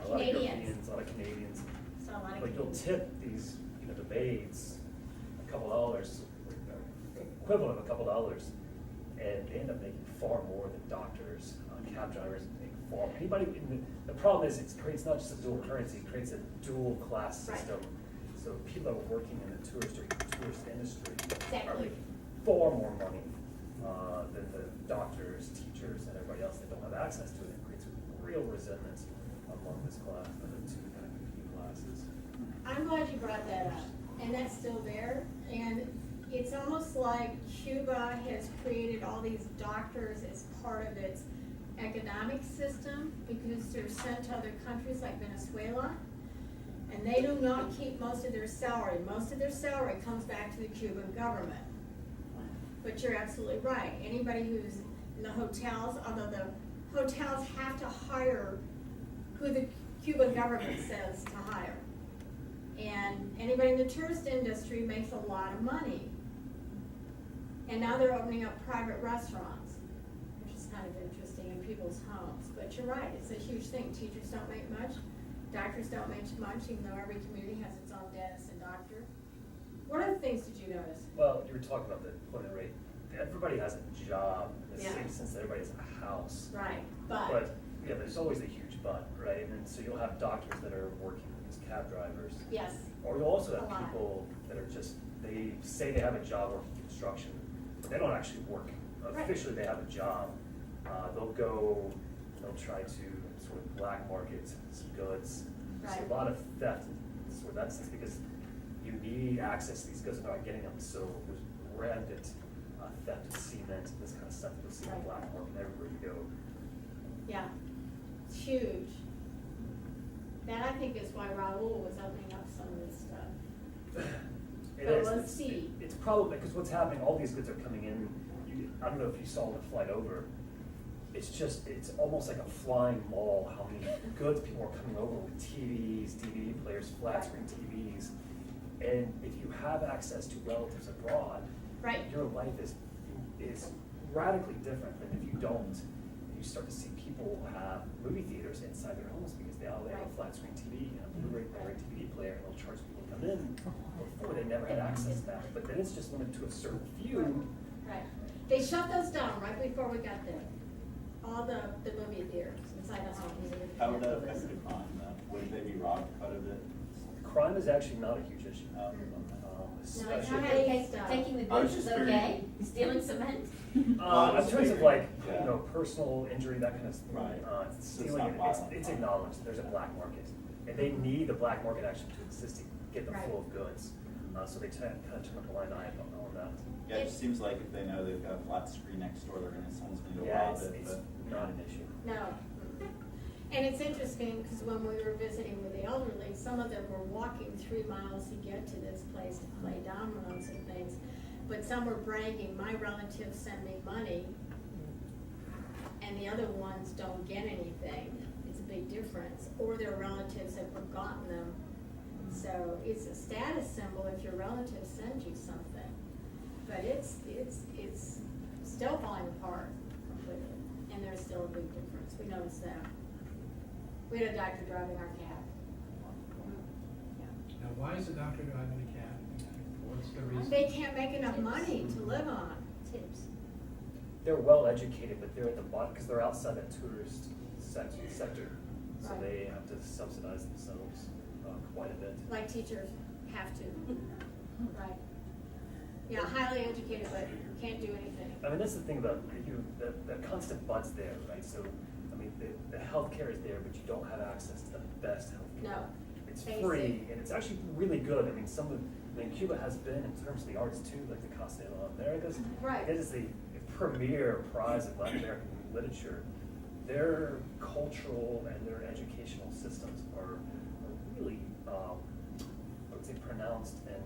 a lot of Canadians. Europeans, a lot of Canadians. So a lot of But you'll tip these, you know, the maids a couple dollars, equivalent of a couple dollars, and they end up making far more than doctors, cab drivers make far. Anybody, the problem is it creates not just a dual currency, it creates a dual class Right. system. So people that are working in the tourist industry are Exactly. making far more money than the doctors, teachers, and everybody else that don't have access to it. It creates real resentment among this class, the two kind of competing classes. I'm glad you brought that up, and that's still there. And it's almost like Cuba has created all these doctors as part of its economic system because they're sent to other countries like Venezuela, and they do not keep most of their salary. Most of their salary comes back to the Cuban government. But you're absolutely right. Anybody who's in the hotels, although the hotels have to hire who the Cuban government says to hire. And anybody in the tourist industry makes a lot of money. And now they're opening up private restaurants, which is kind of interesting in people's homes. But you're right, it's a huge thing. Teachers don't make much, doctors don't make much, even though every community has its own dentist and doctor. What other things did you notice? Well, you were talking about the employment rate. Everybody has a job in the Yeah. same sense that everybody has a house. Right, But, yeah, there's always a huge but, right? And so you'll have doctors that are working as cab drivers. yes, Or you'll also A have lot. people that are just, they say they have a job working construction, but they don't actually work. Right. Officially, they have a job. They'll try to sort of black market some goods. There's Right. a lot of theft in sort of that sense because you need access to these goods and not getting them. So there's rampant theft of cement, this kind of stuff that you'll see in the Right. black market everywhere you go. yeah, it's huge. That I think is why Raul was opening up some of this stuff. It But is. let's It's- see. It's probably, because what's happening, all these goods are coming in, I don't know if you saw the flight over, it's almost like a flying mall, how many goods people are coming over with TVs, DVD players, flat screen TVs. And if you have access to relatives abroad, Right. your life is radically different than if you don't. You start to see people have movie theaters inside their homes because they have a Right. flat screen TV and a Blu-ray player, DVD player, and they'll charge people to come in. Before they never had access to that, but then it's just limited to a certain few. Right. They shut those down right before we got there. All the movie theaters inside the homes. How would that affect the crime though? Would they be robbed quite a bit? Crime is actually not a huge issue. not Especially, how Taking the I was goods is just okay, stealing cement? in terms of like, Yeah. you know, personal injury, that kind of, Right. So it's stealing, not it's violent. acknowledged, there's a black market. And they need the black market actually to exist get the Right. flow of goods. So they kind of turn a blind eye on that. Yeah, it just seems like if they know they've got a flat screen next door, someone's gonna go Yeah, rob it, it's but. not an issue. No. And it's interesting, because when we were visiting with the elderly, some of them were walking 3 miles to get to this place to play dominoes and things. But some were bragging, my relatives send me money, and the other ones don't get anything. It's a big difference. Or their relatives have forgotten them. So it's a status symbol if your relatives send you something. But it's still falling apart completely, and there's still a big difference. We noticed that. We had a doctor driving our cab. Now, why is the doctor driving a cab? What's the reason? They can't make enough money to live on. Tips. They're well educated, but they're at the bottom, because they're outside that tourist sector. So Right. they have to subsidize themselves quite a bit. Like teachers have to. Right. Yeah, highly educated, but can't do anything. I mean, that's the thing about you, the constant buzz there, right? So, I mean, the healthcare is there, but you don't have access to the best healthcare. No. It's Basic. free, and it's actually really good. I mean, Cuba has been, in terms of the arts too, like the Casa de las Americas. Right. It is the premier prize of Latin American literature. Their cultural and their educational systems are really, I would say, pronounced and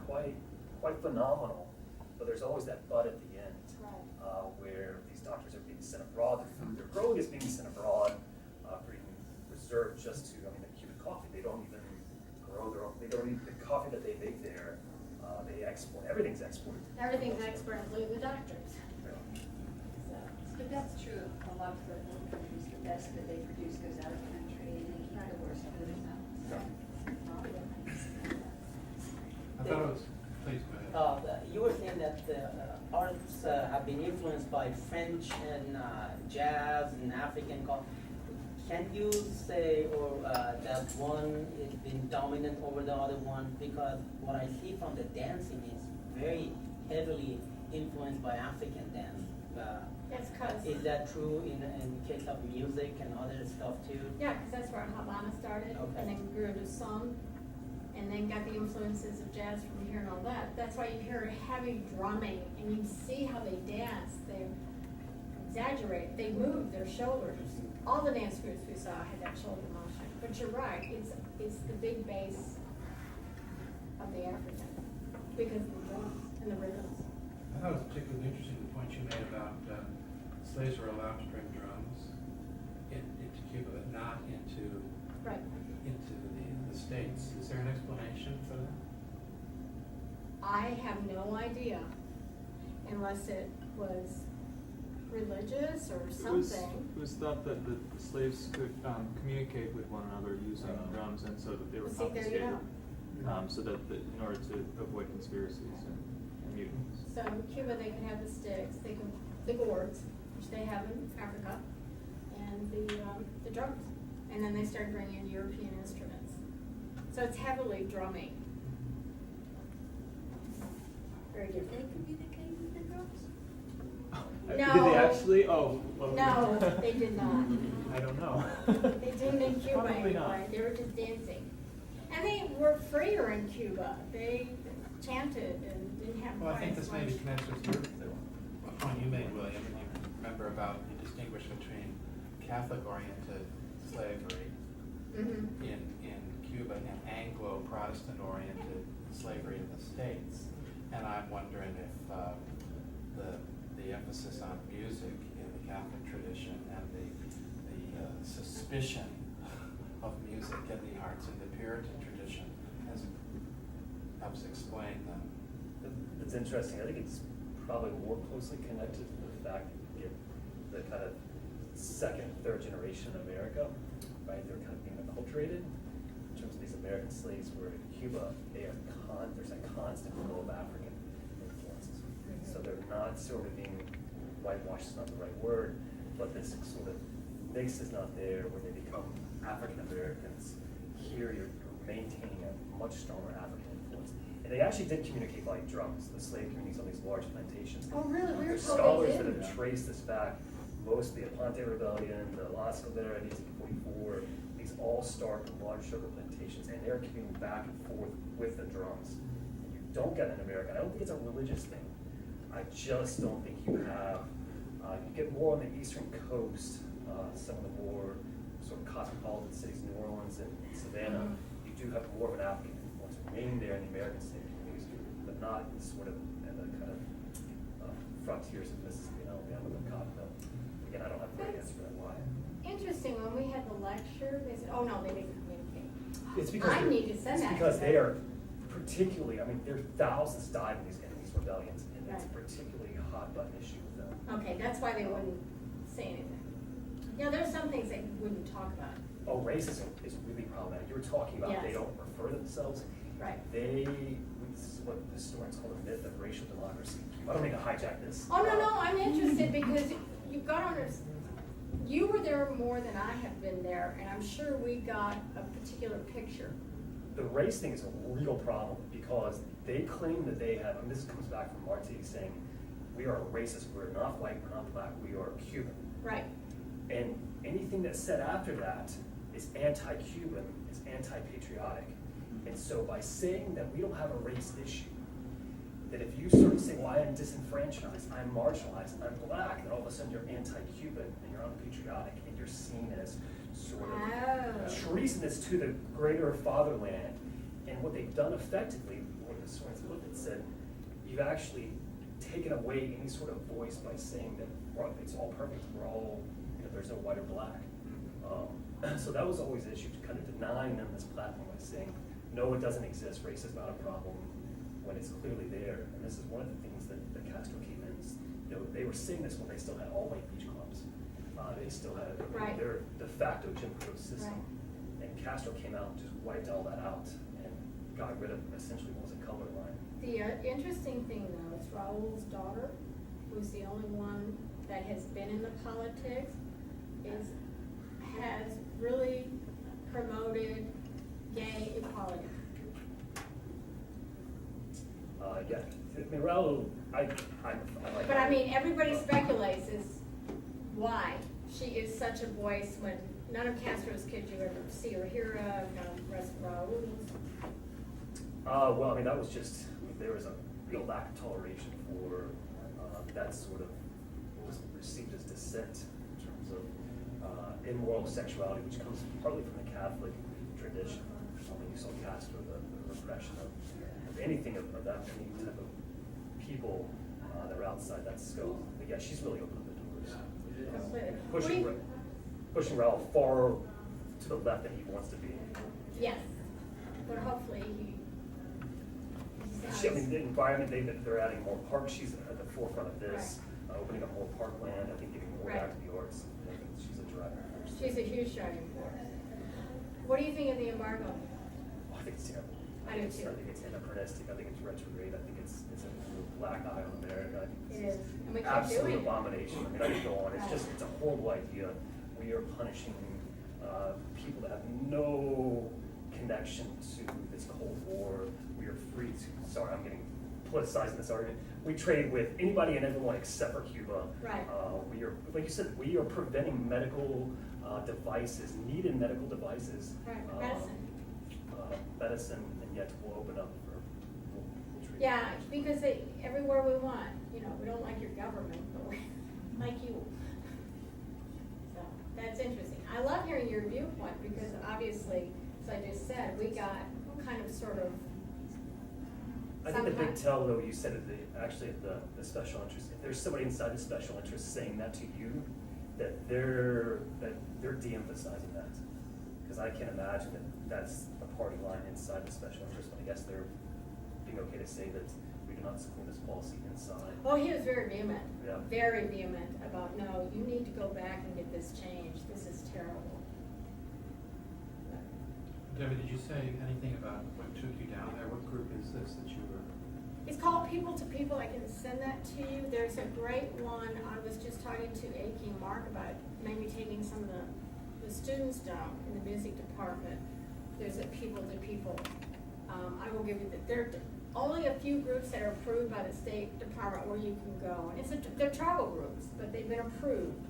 quite phenomenal. But there's always that but at the end, Right. where these doctors are being sent abroad. Their growing is being sent abroad, for even reserved just to, I mean, the Cuban coffee. They don't even grow their own. They don't even, the coffee that they make there, they export. Everything's exported. Everything's expert, including the doctors. But that's true of a lot of third world countries. The best that they produce goes out of the country and they keep the worst food out. I thought it was, please go ahead. You were saying that the arts have been influenced by French and jazz and African culture. Can you say that one is been dominant over the other one? Because what I see from the dancing is very heavily influenced by African dance. That's cause. Is that true in case of music and other stuff too? Yeah, because that's where Havana started, Okay. and then grew into song, and then got the influences of jazz from here and all that. That's why you hear heavy drumming, and you see how they dance. They exaggerate. They move their shoulders. All the dance groups we saw had that shoulder motion. But you're right. It's the big bass of the African because of the drums and the rhythms. I thought it was particularly interesting the point you made about slaves were allowed to bring drums into Cuba, but not into Right. the States. Is there an explanation for that? I have no idea, unless it was religious or something. It was thought that the slaves could communicate with one another using drums, and so that they were See, there you confiscated. go. So that in order to avoid conspiracies and mutinies. So in Cuba, they could have the sticks, the gourds, which they have in Africa, and the drums. And then they started bringing in European instruments. So it's heavily drumming. Very Did they different. communicate with the drums? Did No. they actually? Oh. Well, No, they did not. I don't know. They didn't in Cuba Probably not. anyway. They were just dancing. And they were freer in Cuba. They chanted and didn't have Well, I think this quite maybe as much. connects with a point you made, William, and you remember about you distinguish between Catholic-oriented slavery Mhm. in Cuba and Anglo-Protestant-oriented slavery in the States. And I'm wondering if the emphasis on music in the Catholic tradition and the suspicion of music in the arts in the Puritan tradition helps explain them. It's interesting. I think it's probably more closely connected to the fact that you get the kind of second, third generation of America, right? They're kind of being acculturated in terms of these American slaves. Where in Cuba, there's a constant flow of African influences. So they're not sort of being whitewashed, is not the right word, but this sort of mix is not there where they become African Americans. Here you're maintaining a much stronger African influence. And they actually did communicate by drums, the slave communities on these large plantations. Oh, really? We were There's told scholars they that did. have traced this back, most of the Aponte Rebellion, the La Escalera, 1844, these all all start in large sugar plantations, and they're commuting back and forth with the drums. And you don't get that in America. I don't think it's a religious thing. I just don't think you have, you get more on the eastern coast, some of the more sort of cosmopolitan cities, New Orleans and Savannah, you do have more of an African influence remaining there in the American state communities, but not in sort of in the kind of frontiers of Mississippi and Alabama, the continent. Again, I don't have a great answer for that why. Interesting, when we had the lecture, they said, oh no, they didn't communicate. It's because I need to send that. It's because they are particularly, I mean, there are thousands died in these rebellions, and it's a Right. particularly hot button issue with them. Okay, that's why they wouldn't say anything. Yeah, there's some things they wouldn't talk about. Oh, racism is really problematic. You were talking about they Yes. don't refer themselves. Right. This is what historians call the myth of racial democracy. I don't mean to hijack this. Oh, no, I'm interested because you've got to understand, you were there more than I have been there, and I'm sure we got a particular picture. The race thing is a real problem because they claim that they have, and this comes back from Marti saying, we are racist, we're not white, we're not black, we are Cuban. Right. And anything that's said after that is anti-Cuban, is anti-patriotic. And so by saying that we don't have a race issue, that if you sort of say, well, I am disenfranchised, I'm marginalized, I'm black, then all of a sudden you're anti-Cuban and you're unpatriotic and you're seen as sort of treasonous to the greater fatherland. And what they've done effectively, what the historians looked at said, you've actually taken away any sort of voice by saying that well, it's all perfect, we're all, there's no white or black. So that was always the issue, to kind of denying them this platform by saying, no, it doesn't exist, race is not a problem, when it's clearly there. And this is one of the things that Castro came in, they were saying this when they still had all white beach clubs. They still had their de facto Jim Crow system. Right. And Castro came out and just wiped all that out and got rid of essentially what was a color line. The interesting thing though is Raul's daughter, who's the only one that has been in the politics, has really promoted gay equality. Yeah, I mean, Raul, I like. But I mean, everybody speculates is why she is such a voice when none of Castro's kids you ever see or hear of, none of the rest of Raul's. Well, I mean, that was just, there was a real lack of toleration for that sort of, what was perceived as dissent in terms of immoral sexuality, which comes partly from the Catholic tradition. I mean, you saw Castro, the repression of anything of that, any type of people that are outside that scope. But yeah, she's really opened the doors. Pushing Raul far to the left than he wants to be. Yes, but hopefully he. I mean, the environment, they're adding more parks. She's at the forefront of this, opening up more parkland, I think giving more back to the arts. I think she's a driving force. She's a huge driving force. What do you think of the embargo? Oh, I think it's terrible. I do too. I think it's anachronistic. I think it's retrograde. I think it's a black eye on America. I think It is, and we keep absolute doing it. abomination. I mean, I could go on. It's a horrible idea. We are punishing people that have no connection to this Cold War. We are free to, sorry, I'm getting politicized in this argument. We trade with anybody and everyone except for Cuba. Right. We are, like you said, we are preventing medical devices, needed medical devices. Right, medicine. Medicine, and yet we'll open up for, we'll treat. Yeah, because everywhere we want, we don't like your government, but we like you. So, that's interesting. I love hearing your viewpoint because obviously, as I just said, we got kind of sort of. I think the big tell, though, you said actually at the special interest, if there's somebody inside the special interest saying that to you, that they're de-emphasizing that. Because I can't imagine that that's a party line inside the special interest, but I guess they're being okay to say that we do not support this policy inside. Oh, he was very vehement. Yeah. Very vehement about, no, you need to go back and get this changed. This is terrible. Debbie, did you say anything about what took you down there? What group is this that you were? It's called People to People. I can send that to you. There's a great one. I was just talking to Aki and Mark about maybe taking some of the students down in the music department. There's a People to People. I will give you there are only a few groups that are approved by the State Department where you can go. And they're tribal groups, but they've been approved.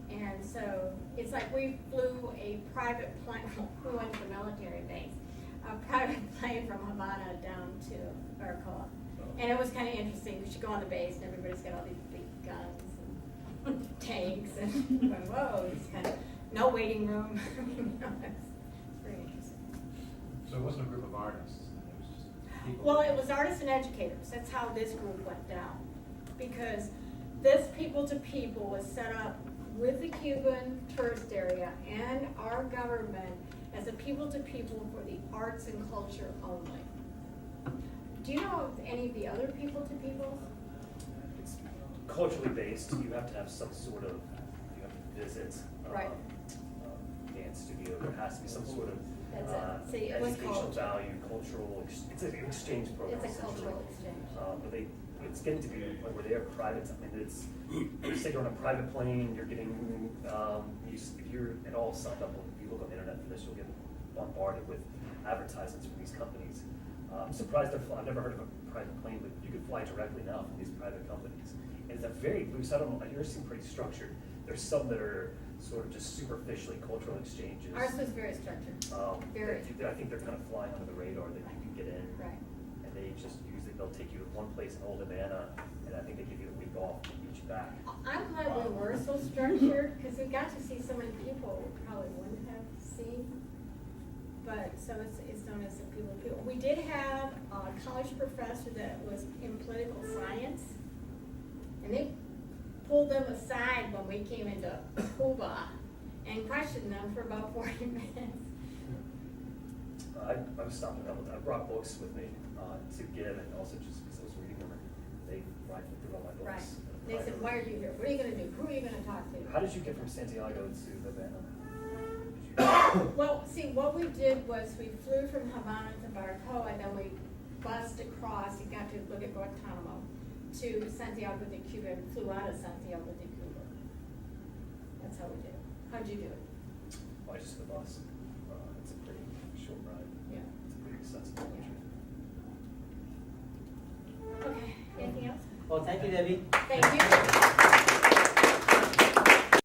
And so it's like we flew a private plane, we went to the military base, a private plane from Havana down to Baracoa. And it was kind of interesting, because you go on the base and everybody's got all these big guns and tanks and you're going, whoa, it's kind of, no waiting room. It's very interesting. So it wasn't a group of artists, it was just people? Well, it was artists and educators, that's how this group went down. Because this People to People was set up with the Cuban tourist area and our government as a people to people for the arts and culture only. Do you know of any of the other people to peoples? It's culturally based, you have to have some sort of, you have to visit, Right. Dance studio, there has to be some sort of, That's it. See, it was educational culture. value, it's an exchange program. It's a essentially. cultural exchange. But it's getting to be like where they are private, I mean, it's, you say you're on a private plane, you're getting, if you're at all signed up, if you look on the internet for this, you'll get bombarded with advertisements from these companies. I'm surprised I've never heard of a private plane, but you can fly directly now from these private companies. And it's a very loose, I don't know, yours seem pretty structured. There's some that are sort of just superficially cultural exchanges. Ours was very structured. Very. I think they're kind of flying under the radar that you can get in. Right. And they just usually, they'll take you to one place in Old Havana, and I think they give you a week off and get you back. I'm glad we were so structured, because we got to see so many people we probably wouldn't have seen. But, so it's known as the People to People. We did have a college professor that was in political science, and they pulled them aside when we came into Cuba and questioned them for about 40 minutes. I was stopping up, I brought books with me to give, and also just because I was reading them, they rifled through all my Right. books. They said, why are you here? What are you gonna do? Who are you gonna talk to? How did you get from Santiago to Havana? Well, see, what we did was we flew from Havana to Baracoa, and then we bussed across, you got to look at Guantanamo, to Santiago de Cuba, and flew out of Santiago de Cuba. That's how we did it. How'd you do it? I just the bus. It's a pretty short ride. Yeah. It's a pretty accessible country. Okay, anything else? Well, thank you, Debbie. Thank you.